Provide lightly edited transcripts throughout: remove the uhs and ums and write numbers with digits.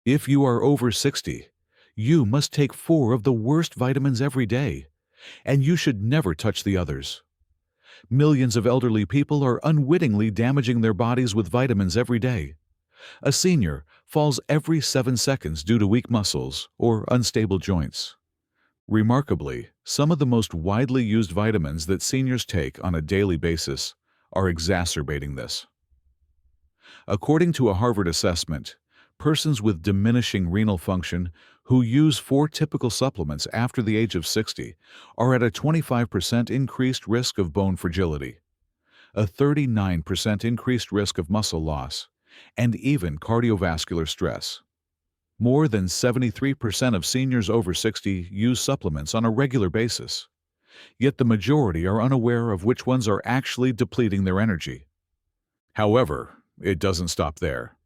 If you are over 60, you must take 4 of the worst vitamins every day, and you should never touch the others. Millions of elderly people are unwittingly damaging their bodies with vitamins every day. A senior falls every 7 seconds due to weak muscles or unstable joints. Remarkably, some of the most widely used vitamins that seniors take on a daily basis are exacerbating this. According to a Harvard assessment, persons with diminishing renal function who use 4 typical supplements after the age of 60 are at a 25% increased risk of bone fragility, a 39% increased risk of muscle loss, and even cardiovascular stress. More than 73% of seniors over 60 use supplements on a regular basis, yet the majority are unaware of which ones are actually depleting their energy. However, it doesn't stop there.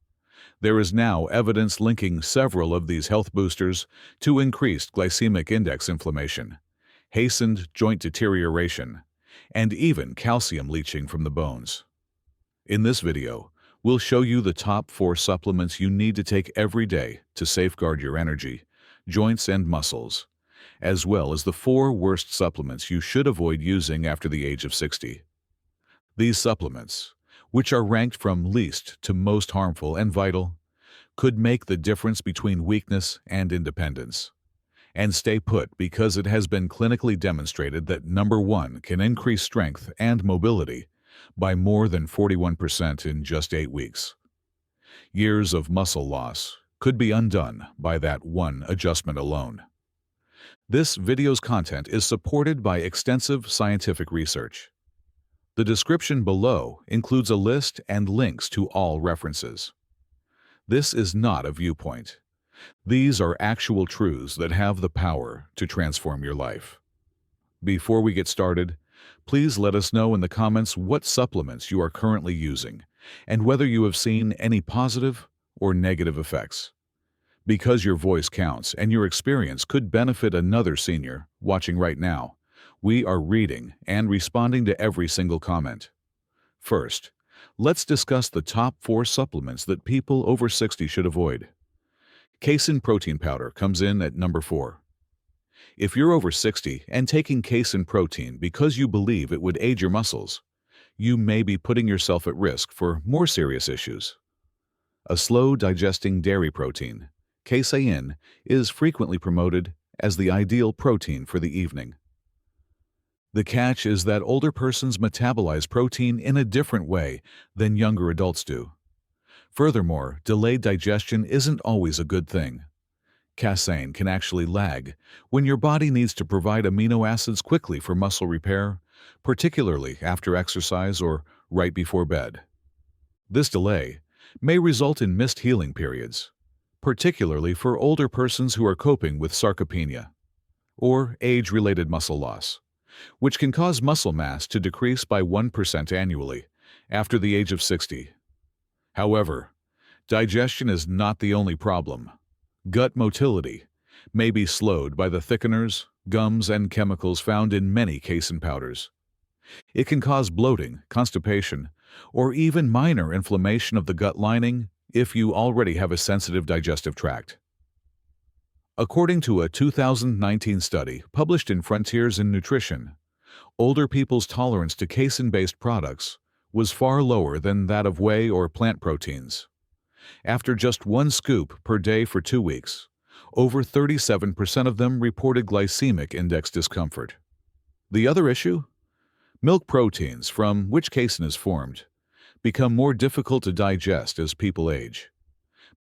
There is now evidence linking several of these health boosters to increased glycemic index inflammation, hastened joint deterioration, and even calcium leaching from the bones. In this video, we'll show you the top 4 supplements you need to take every day to safeguard your energy, joints, and muscles, as well as the 4 worst supplements you should avoid using after the age of 60. These supplements, which are ranked from least to most harmful and vital, could make the difference between weakness and independence. And stay put, because it has been clinically demonstrated that number 1 can increase strength and mobility by more than 41% in just 8 weeks. Years of muscle loss could be undone by that one adjustment alone. This video's content is supported by extensive scientific research. The description below includes a list and links to all references. This is not a viewpoint. These are actual truths that have the power to transform your life. Before we get started, please let us know in the comments what supplements you are currently using and whether you have seen any positive or negative effects. Because your voice counts and your experience could benefit another senior watching right now, we are reading and responding to every single comment. First, let's discuss the top 4 supplements that people over 60 should avoid. Casein protein powder comes in at number 4. If you're over 60 and taking casein protein because you believe it would aid your muscles, you may be putting yourself at risk for more serious issues. A slow-digesting dairy protein, Casein, is frequently promoted as the ideal protein for the evening. The catch is that older persons metabolize protein in a different way than younger adults do. Furthermore, delayed digestion isn't always a good thing. Casein can actually lag when your body needs to provide amino acids quickly for muscle repair, particularly after exercise or right before bed. This delay may result in missed healing periods, particularly for older persons who are coping with sarcopenia, or age-related muscle loss, which can cause muscle mass to decrease by 1% annually after the age of 60. However, digestion is not the only problem. Gut motility may be slowed by the thickeners, gums, and chemicals found in many casein powders. It can cause bloating, constipation, or even minor inflammation of the gut lining if you already have a sensitive digestive tract. According to a 2019 study published in Frontiers in Nutrition, older people's tolerance to casein-based products was far lower than that of whey or plant proteins. After just 1 scoop per day for 2 weeks, over 37% of them reported glycemic index discomfort. The other issue? Milk proteins, from which casein is formed, become more difficult to digest as people age.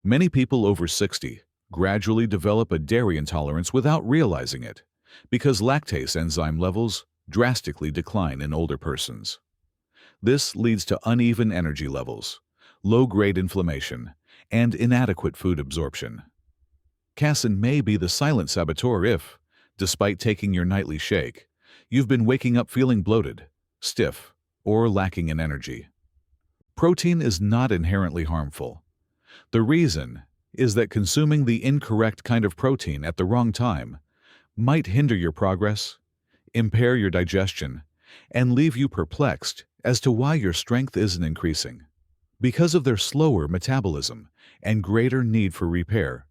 Many people over 60 gradually develop a dairy intolerance without realizing it, because lactase enzyme levels drastically decline in older persons. This leads to uneven energy levels, low-grade inflammation, and inadequate food absorption. Casein may be the silent saboteur if, despite taking your nightly shake, you've been waking up feeling bloated, stiff, or lacking in energy. Protein is not inherently harmful. The reason is that consuming the incorrect kind of protein at the wrong time might hinder your progress, impair your digestion, and leave you perplexed as to why your strength isn't increasing. Because of their slower metabolism and greater need for repair,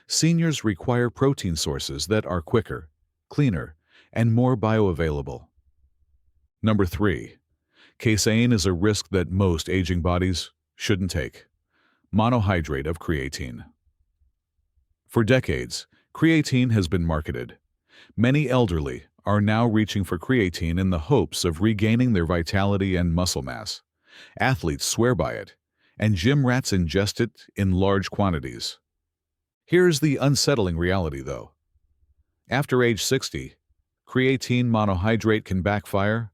seniors require protein sources that are quicker, cleaner, and more bioavailable. Number 3. Casein is a risk that most aging bodies shouldn't take. Monohydrate of creatine. For decades, creatine has been marketed. Many elderly are now reaching for creatine in the hopes of regaining their vitality and muscle mass. Athletes swear by it, and gym rats ingest it in large quantities. Here's the unsettling reality, though. After age 60, creatine monohydrate can backfire,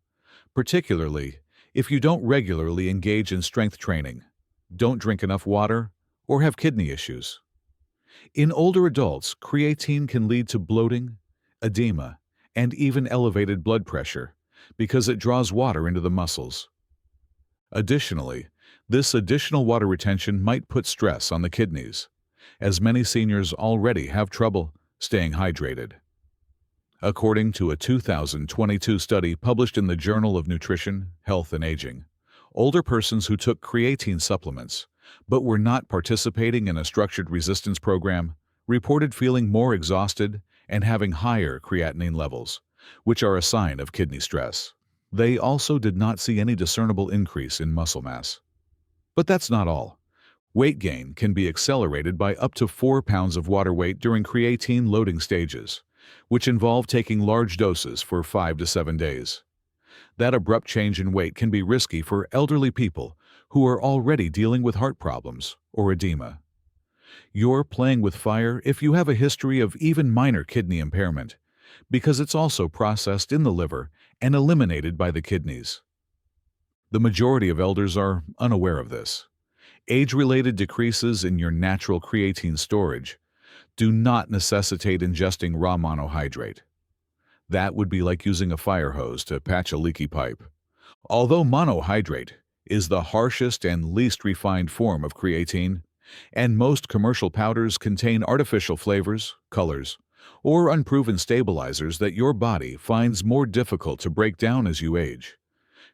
particularly if you don't regularly engage in strength training, don't drink enough water, or have kidney issues. In older adults, creatine can lead to bloating, edema, and even elevated blood pressure because it draws water into the muscles. Additionally, this additional water retention might put stress on the kidneys, as many seniors already have trouble staying hydrated. According to a 2022 study published in the Journal of Nutrition, Health and Aging, older persons who took creatine supplements but were not participating in a structured resistance program reported feeling more exhausted and having higher creatinine levels, which are a sign of kidney stress. They also did not see any discernible increase in muscle mass. But that's not all. Weight gain can be accelerated by up to 4 pounds of water weight during creatine loading stages, which involve taking large doses for 5 to 7 days. That abrupt change in weight can be risky for elderly people who are already dealing with heart problems or edema. You're playing with fire if you have a history of even minor kidney impairment, because it's also processed in the liver and eliminated by the kidneys. The majority of elders are unaware of this. Age-related decreases in your natural creatine storage do not necessitate ingesting raw monohydrate. That would be like using a fire hose to patch a leaky pipe. Although monohydrate is the harshest and least refined form of creatine, and most commercial powders contain artificial flavors, colors, or unproven stabilizers that your body finds more difficult to break down as you age,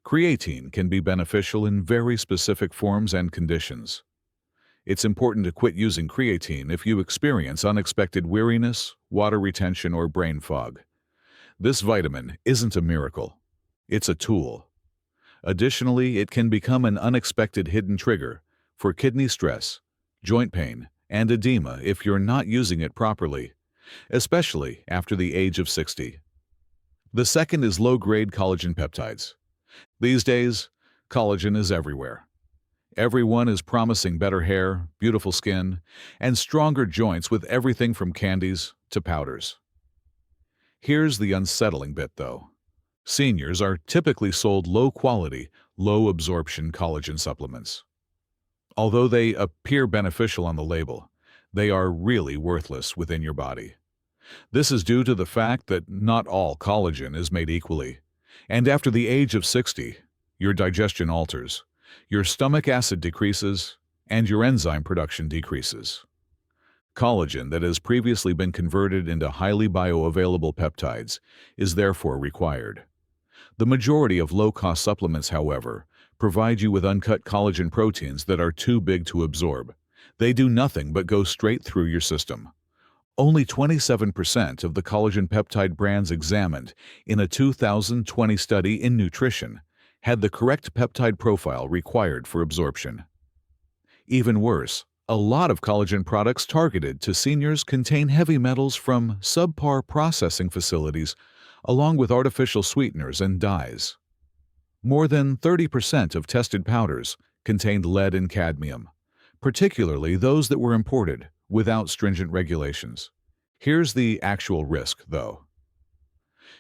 creatine can be beneficial in very specific forms and conditions. It's important to quit using creatine if you experience unexpected weariness, water retention, or brain fog. This vitamin isn't a miracle. It's a tool. Additionally, it can become an unexpected hidden trigger for kidney stress, joint pain, and edema if you're not using it properly, especially after the age of 60. The second is low-grade collagen peptides. These days, collagen is everywhere. Everyone is promising better hair, beautiful skin, and stronger joints with everything from candies to powders. Here's the unsettling bit, though. Seniors are typically sold low-quality, low-absorption collagen supplements. Although they appear beneficial on the label, they are really worthless within your body. This is due to the fact that not all collagen is made equally, and after the age of 60, your digestion alters, your stomach acid decreases, and your enzyme production decreases. Collagen that has previously been converted into highly bioavailable peptides is therefore required. The majority of low-cost supplements, however, provide you with uncut collagen proteins that are too big to absorb. They do nothing but go straight through your system. Only 27% of the collagen peptide brands examined in a 2020 study in nutrition had the correct peptide profile required for absorption. Even worse, a lot of collagen products targeted to seniors contain heavy metals from subpar processing facilities, along with artificial sweeteners and dyes. More than 30% of tested powders contained lead and cadmium, particularly those that were imported without stringent regulations. Here's the actual risk, though.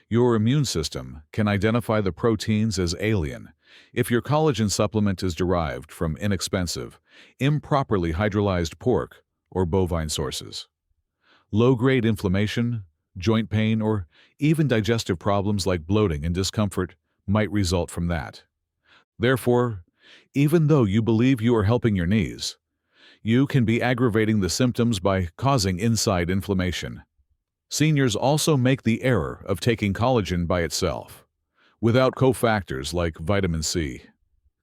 Your immune system can identify the proteins as alien if your collagen supplement is derived from inexpensive, improperly hydrolyzed pork or bovine sources. Low-grade inflammation, joint pain, or even digestive problems like bloating and discomfort might result from that. Therefore, even though you believe you are helping your knees, you can be aggravating the symptoms by causing inside inflammation. Seniors also make the error of taking collagen by itself, without cofactors like vitamin C.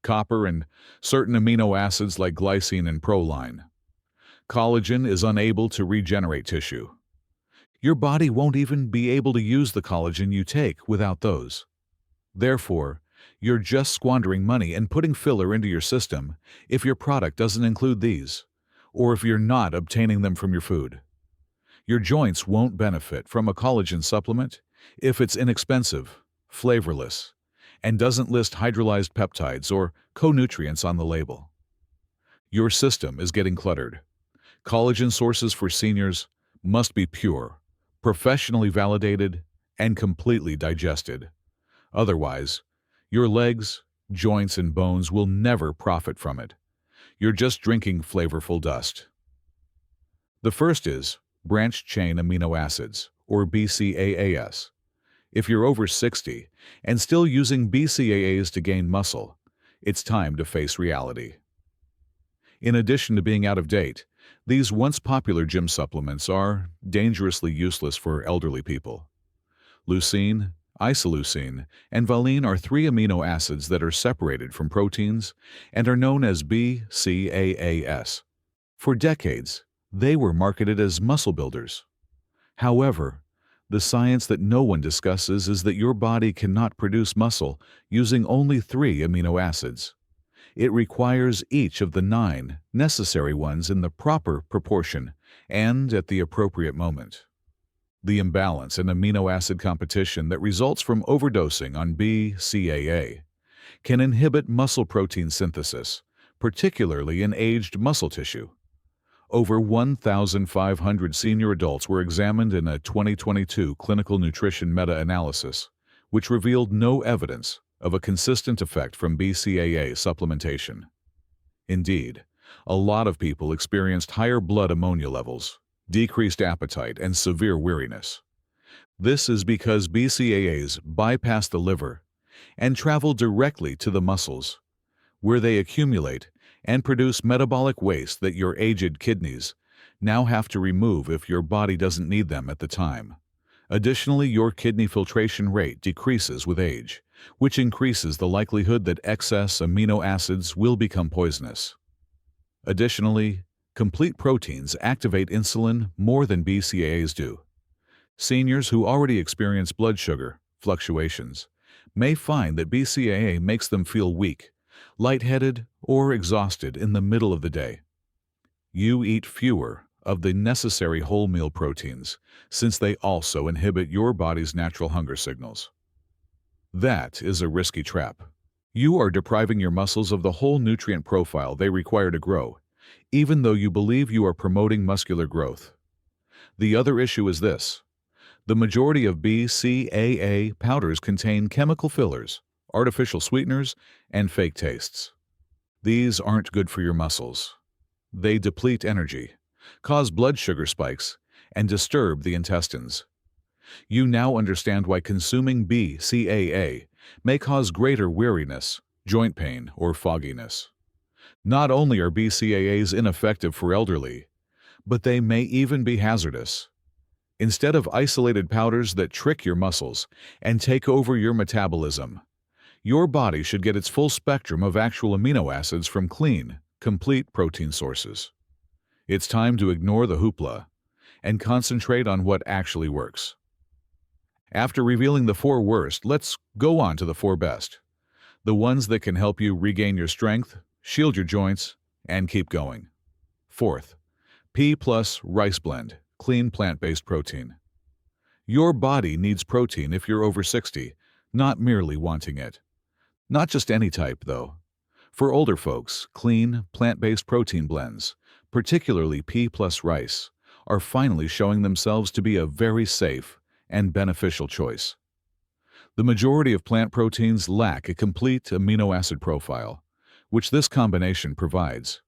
copper, and certain amino acids like glycine and proline. Collagen is unable to regenerate tissue. Your body won't even be able to use the collagen you take without those. Therefore, you're just squandering money and putting filler into your system if your product doesn't include these, or if you're not obtaining them from your food. Your joints won't benefit from a collagen supplement if it's inexpensive, flavorless, and doesn't list hydrolyzed peptides or co-nutrients on the label. Your system is getting cluttered. Collagen sources for seniors must be pure, professionally validated, and completely digested. Otherwise, your legs, joints, and bones will never profit from it. You're just drinking flavorful dust. The first is branched-chain amino acids, or BCAAs. If you're over 60 and still using BCAAs to gain muscle, it's time to face reality. In addition to being out of date, these once popular gym supplements are dangerously useless for elderly people. Leucine, isoleucine, and valine are three amino acids that are separated from proteins and are known as BCAAs. For decades, they were marketed as muscle builders. However, the science that no one discusses is that your body cannot produce muscle using only three amino acids. It requires each of the 9 necessary ones in the proper proportion and at the appropriate moment. The imbalance in amino acid competition that results from overdosing on BCAA can inhibit muscle protein synthesis, particularly in aged muscle tissue. Over 1,500 senior adults were examined in a 2022 clinical nutrition meta-analysis, which revealed no evidence of a consistent effect from BCAA supplementation. Indeed, a lot of people experienced higher blood ammonia levels, decreased appetite, and severe weariness. This is because BCAAs bypass the liver and travel directly to the muscles, where they accumulate and produce metabolic waste that your aged kidneys now have to remove if your body doesn't need them at the time. Additionally, your kidney filtration rate decreases with age, which increases the likelihood that excess amino acids will become poisonous. Additionally, complete proteins activate insulin more than BCAAs do. Seniors who already experience blood sugar fluctuations may find that BCAA makes them feel weak, lightheaded, or exhausted in the middle of the day. You eat fewer of the necessary whole meal proteins, since they also inhibit your body's natural hunger signals. That is a risky trap. You are depriving your muscles of the whole nutrient profile they require to grow, even though you believe you are promoting muscular growth. The other issue is this. The majority of BCAA powders contain chemical fillers, artificial sweeteners, and fake tastes. These aren't good for your muscles. They deplete energy, cause blood sugar spikes, and disturb the intestines. You now understand why consuming BCAA may cause greater weariness, joint pain, or fogginess. Not only are BCAAs ineffective for elderly, but they may even be hazardous. Instead of isolated powders that trick your muscles and take over your metabolism, your body should get its full spectrum of actual amino acids from clean, complete protein sources. It's time to ignore the hoopla and concentrate on what actually works. After revealing the 4 worst, let's go on to the 4 best. The ones that can help you regain your strength, shield your joints, and keep going. 4th, P+ rice blend, clean plant-based protein. Your body needs protein if you're over 60, not merely wanting it. Not just any type, though. For older folks, clean, plant-based protein blends, particularly P+ rice, are finally showing themselves to be a very safe and beneficial choice. The majority of plant proteins lack a complete amino acid profile, which this combination provides.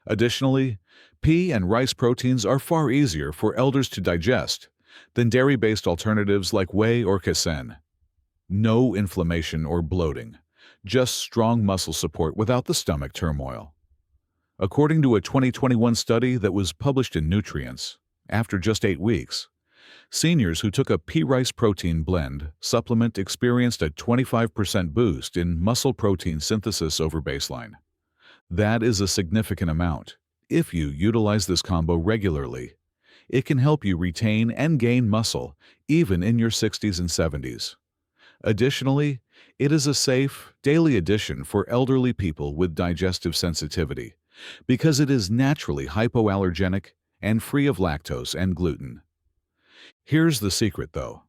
Additionally, pea and rice proteins are far easier for elders to digest than dairy-based alternatives like whey or casein. No inflammation or bloating, just strong muscle support without the stomach turmoil. According to a 2021 study that was published in Nutrients, after just 8 weeks, Seniors who took a pea rice protein blend supplement experienced a 25% boost in muscle protein synthesis over baseline. That is a significant amount. If you utilize this combo regularly, it can help you retain and gain muscle even in your 60s and 70s. Additionally, it is a safe, daily addition for elderly people with digestive sensitivity because it is naturally hypoallergenic and free of lactose and gluten. Here's the secret, though.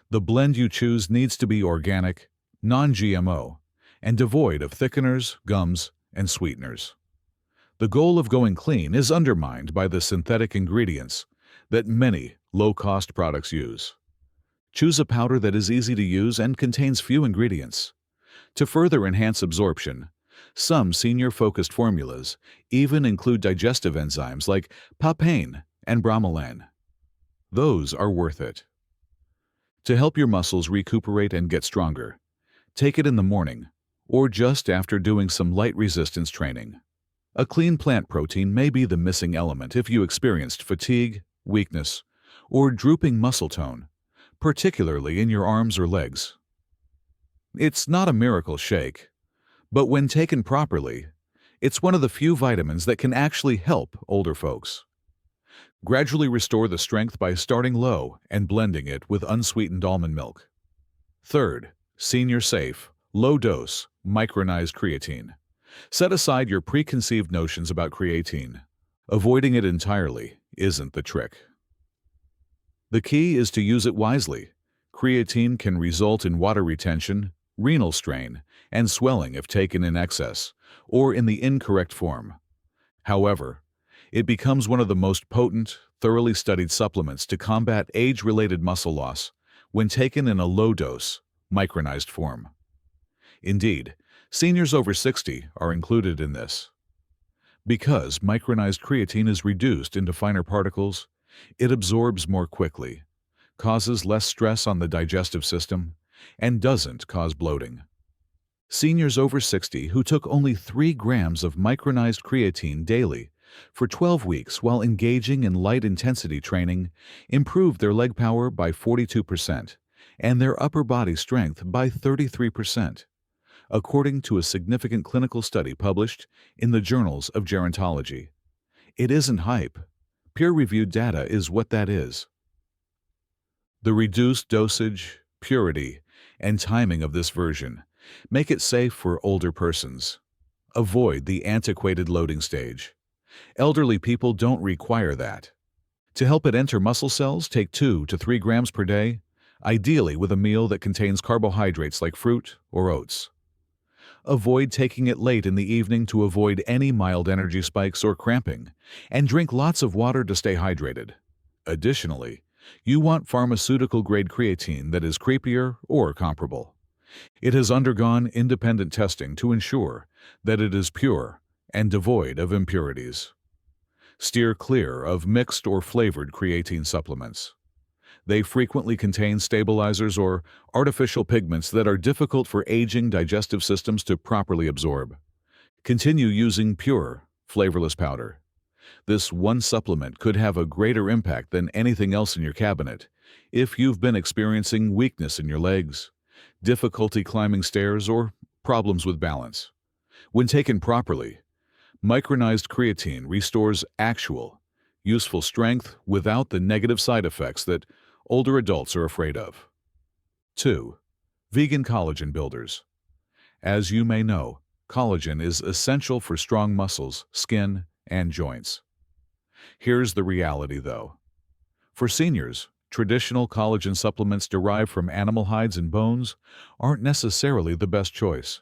The blend you choose needs to be organic, non-GMO, and devoid of thickeners, gums, and sweeteners. The goal of going clean is undermined by the synthetic ingredients that many low-cost products use. Choose a powder that is easy to use and contains few ingredients. To further enhance absorption, some senior-focused formulas even include digestive enzymes like papain and bromelain. Those are worth it. To help your muscles recuperate and get stronger, take it in the morning or just after doing some light resistance training. A clean plant protein may be the missing element if you experienced fatigue, weakness, or drooping muscle tone, particularly in your arms or legs. It's not a miracle shake, but when taken properly, it's one of the few vitamins that can actually help older folks. Gradually restore the strength by starting low and blending it with unsweetened almond milk. Third, senior safe, low-dose, micronized creatine. Set aside your preconceived notions about creatine. Avoiding it entirely isn't the trick. The key is to use it wisely. Creatine can result in water retention, renal strain, and swelling if taken in excess or in the incorrect form. However, it becomes one of the most potent, thoroughly studied supplements to combat age-related muscle loss when taken in a low-dose, micronized form. Indeed, seniors over 60 are included in this. Because micronized creatine is reduced into finer particles, it absorbs more quickly, causes less stress on the digestive system, and doesn't cause bloating. Seniors over 60 who took only 3 grams of micronized creatine daily for 12 weeks while engaging in light-intensity training improved their leg power by 42% and their upper body strength by 33%, according to a significant clinical study published in the Journals of Gerontology. It isn't hype. Peer-reviewed data is what that is. The reduced dosage, purity, and timing of this version make it safe for older persons. Avoid the antiquated loading stage. Elderly people don't require that. To help it enter muscle cells, take 2 to 3 grams per day, ideally with a meal that contains carbohydrates like fruit or oats. Avoid taking it late in the evening to avoid any mild energy spikes or cramping, and drink lots of water to stay hydrated. Additionally, you want pharmaceutical-grade creatine that is creepier or comparable. It has undergone independent testing to ensure that it is pure and devoid of impurities. Steer clear of mixed or flavored creatine supplements. They frequently contain stabilizers or artificial pigments that are difficult for aging digestive systems to properly absorb. Continue using pure, flavorless powder. This one supplement could have a greater impact than anything else in your cabinet if you've been experiencing weakness in your legs, difficulty climbing stairs, or problems with balance. When taken properly, micronized creatine restores actual, useful strength without the negative side effects that older adults are afraid of. 2. Vegan collagen builders. As you may know, collagen is essential for strong muscles, skin, and joints. Here's the reality, though. For seniors, traditional collagen supplements derived from animal hides and bones aren't necessarily the best choice.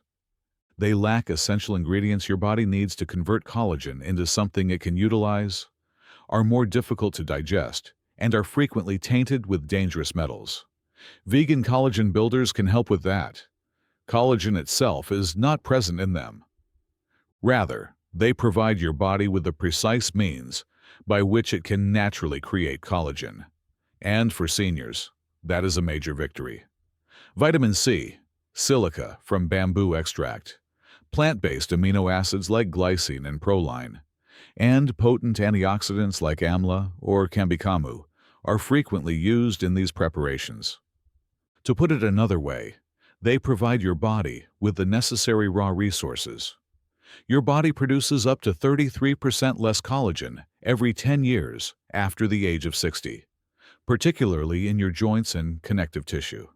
They lack essential ingredients your body needs to convert collagen into something it can utilize, are more difficult to digest, and are frequently tainted with dangerous metals. Vegan collagen builders can help with that. Collagen itself is not present in them. Rather, they provide your body with the precise means by which it can naturally create collagen. And for seniors, that is a major victory. Vitamin C, silica from bamboo extract, plant-based amino acids like glycine and proline, and potent antioxidants like amla or cambikamu are frequently used in these preparations. To put it another way, they provide your body with the necessary raw resources. Your body produces up to 33% less collagen every 10 years after the age of 60, particularly in your joints and connective tissue.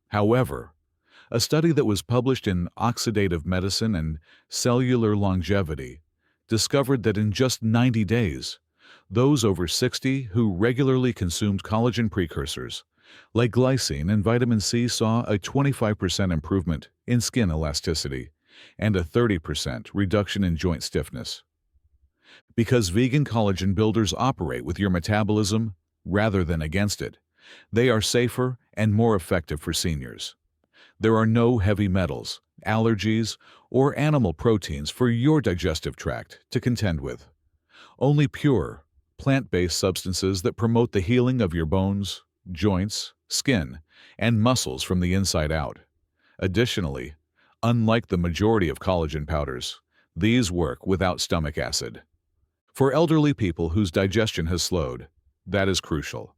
However, a study that was published in Oxidative Medicine and Cellular Longevity discovered that in just 90 days, those over 60 who regularly consumed collagen precursors, like glycine and vitamin C, saw a 25% improvement in skin elasticity and a 30% reduction in joint stiffness. Because vegan collagen builders operate with your metabolism rather than against it, they are safer and more effective for seniors. There are no heavy metals, allergies, or animal proteins for your digestive tract to contend with. Only pure, plant-based substances that promote the healing of your bones, joints, skin, and muscles from the inside out. Additionally, unlike the majority of collagen powders, these work without stomach acid. For elderly people whose digestion has slowed, that is crucial.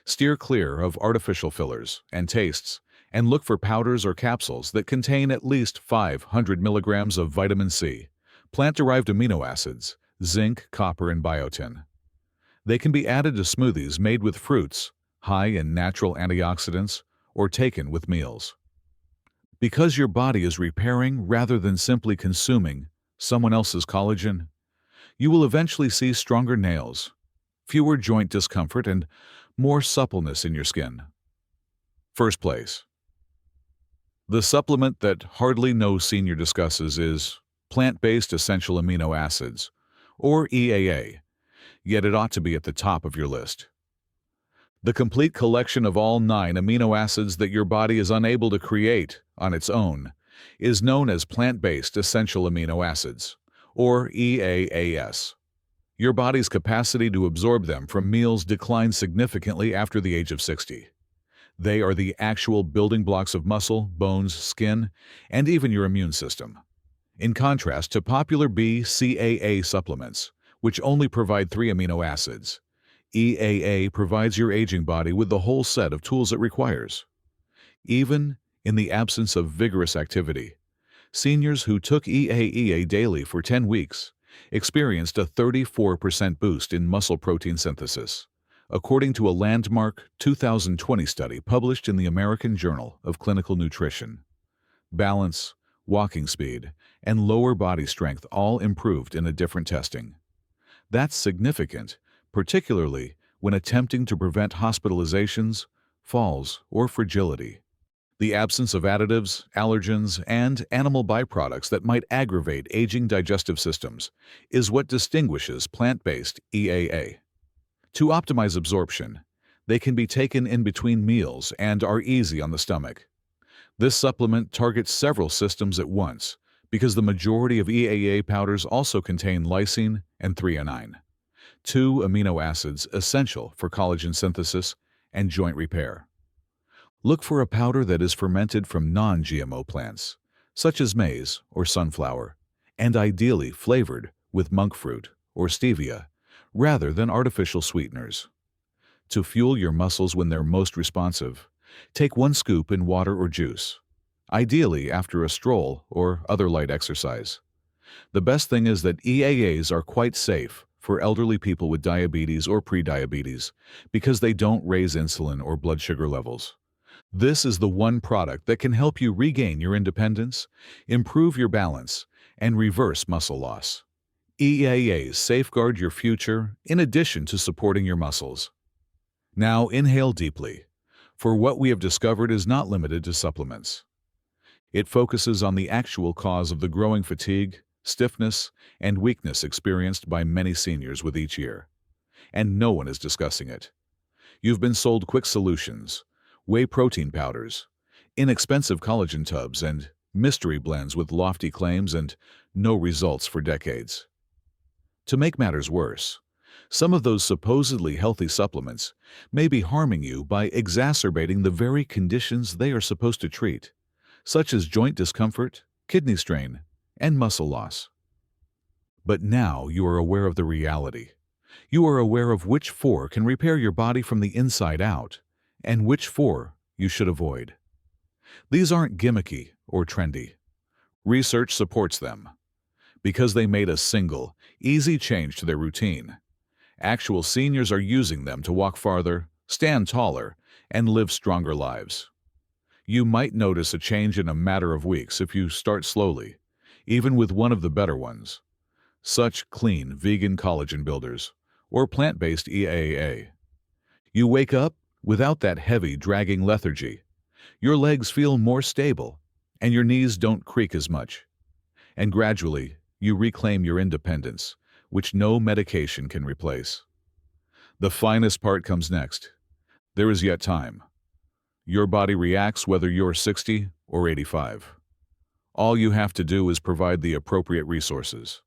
Steer clear of artificial fillers and tastes, and look for powders or capsules that contain at least 500 milligrams of vitamin C, plant-derived amino acids, zinc, copper, and biotin. They can be added to smoothies made with fruits, high in natural antioxidants, or taken with meals. Because your body is repairing rather than simply consuming someone else's collagen, you will eventually see stronger nails, fewer joint discomfort, and more suppleness in your skin. First place. The supplement that hardly no senior discusses is plant-based essential amino acids, or EAA, yet it ought to be at the top of your list. The complete collection of all 9 amino acids that your body is unable to create on its own is known as plant-based essential amino acids, or EAAs. Your body's capacity to absorb them from meals declines significantly after the age of 60. They are the actual building blocks of muscle, bones, skin, and even your immune system. In contrast to popular BCAA supplements, which only provide 3 amino acids, EAA provides your aging body with the whole set of tools it requires. Even in the absence of vigorous activity, seniors who took EAA daily for 10 weeks experienced a 34% boost in muscle protein synthesis, according to a landmark 2020 study published in the American Journal of Clinical Nutrition. Balance, walking speed, and lower body strength all improved in a different testing. That's significant, particularly when attempting to prevent hospitalizations, falls, or fragility. The absence of additives, allergens, and animal byproducts that might aggravate aging digestive systems is what distinguishes plant-based EAA. To optimize absorption, they can be taken in between meals and are easy on the stomach. This supplement targets several systems at once because the majority of EAA powders also contain lysine and threonine, 2 amino acids essential for collagen synthesis and joint repair. Look for a powder that is fermented from non-GMO plants, such as maize or sunflower, and ideally flavored with monk fruit or stevia, rather than artificial sweeteners. To fuel your muscles when they're most responsive, take 1 scoop in water or juice, ideally after a stroll or other light exercise. The best thing is that EAAs are quite safe for elderly people with diabetes or prediabetes because they don't raise insulin or blood sugar levels. This is the one product that can help you regain your independence, improve your balance, and reverse muscle loss. EAAs safeguard your future in addition to supporting your muscles. Now inhale deeply, for what we have discovered is not limited to supplements. It focuses on the actual cause of the growing fatigue, stiffness, and weakness experienced by many seniors with each year. And no one is discussing it. You've been sold quick solutions, whey protein powders, inexpensive collagen tubs, and mystery blends with lofty claims and no results for decades. To make matters worse, some of those supposedly healthy supplements may be harming you by exacerbating the very conditions they are supposed to treat, such as joint discomfort, kidney strain, and muscle loss. But now you are aware of the reality. You are aware of which 4 can repair your body from the inside out, and which 4 you should avoid. These aren't gimmicky or trendy. Research supports them, because they made a single, easy change to their routine. Actual seniors are using them to walk farther, stand taller, and live stronger lives. You might notice a change in a matter of weeks if you start slowly, even with one of the better ones, such clean vegan collagen builders or plant-based EAA. You wake up without that heavy, dragging lethargy. Your legs feel more stable, and your knees don't creak as much. And gradually, you reclaim your independence, which no medication can replace. The finest part comes next. There is yet time. Your body reacts whether you're 60 or 85. All you have to do is provide the appropriate resources.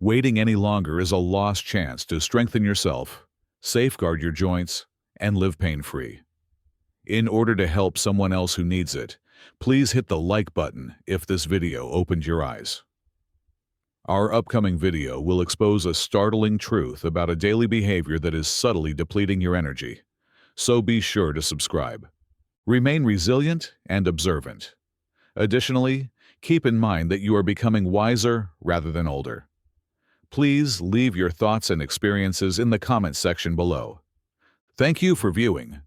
Waiting any longer is a lost chance to strengthen yourself, safeguard your joints, and live pain-free. In order to help someone else who needs it, please hit the like button if this video opened your eyes. Our upcoming video will expose a startling truth about a daily behavior that is subtly depleting your energy, so be sure to subscribe. Remain resilient and observant. Additionally, keep in mind that you are becoming wiser rather than older. Please leave your thoughts and experiences in the comment section below. Thank you for viewing.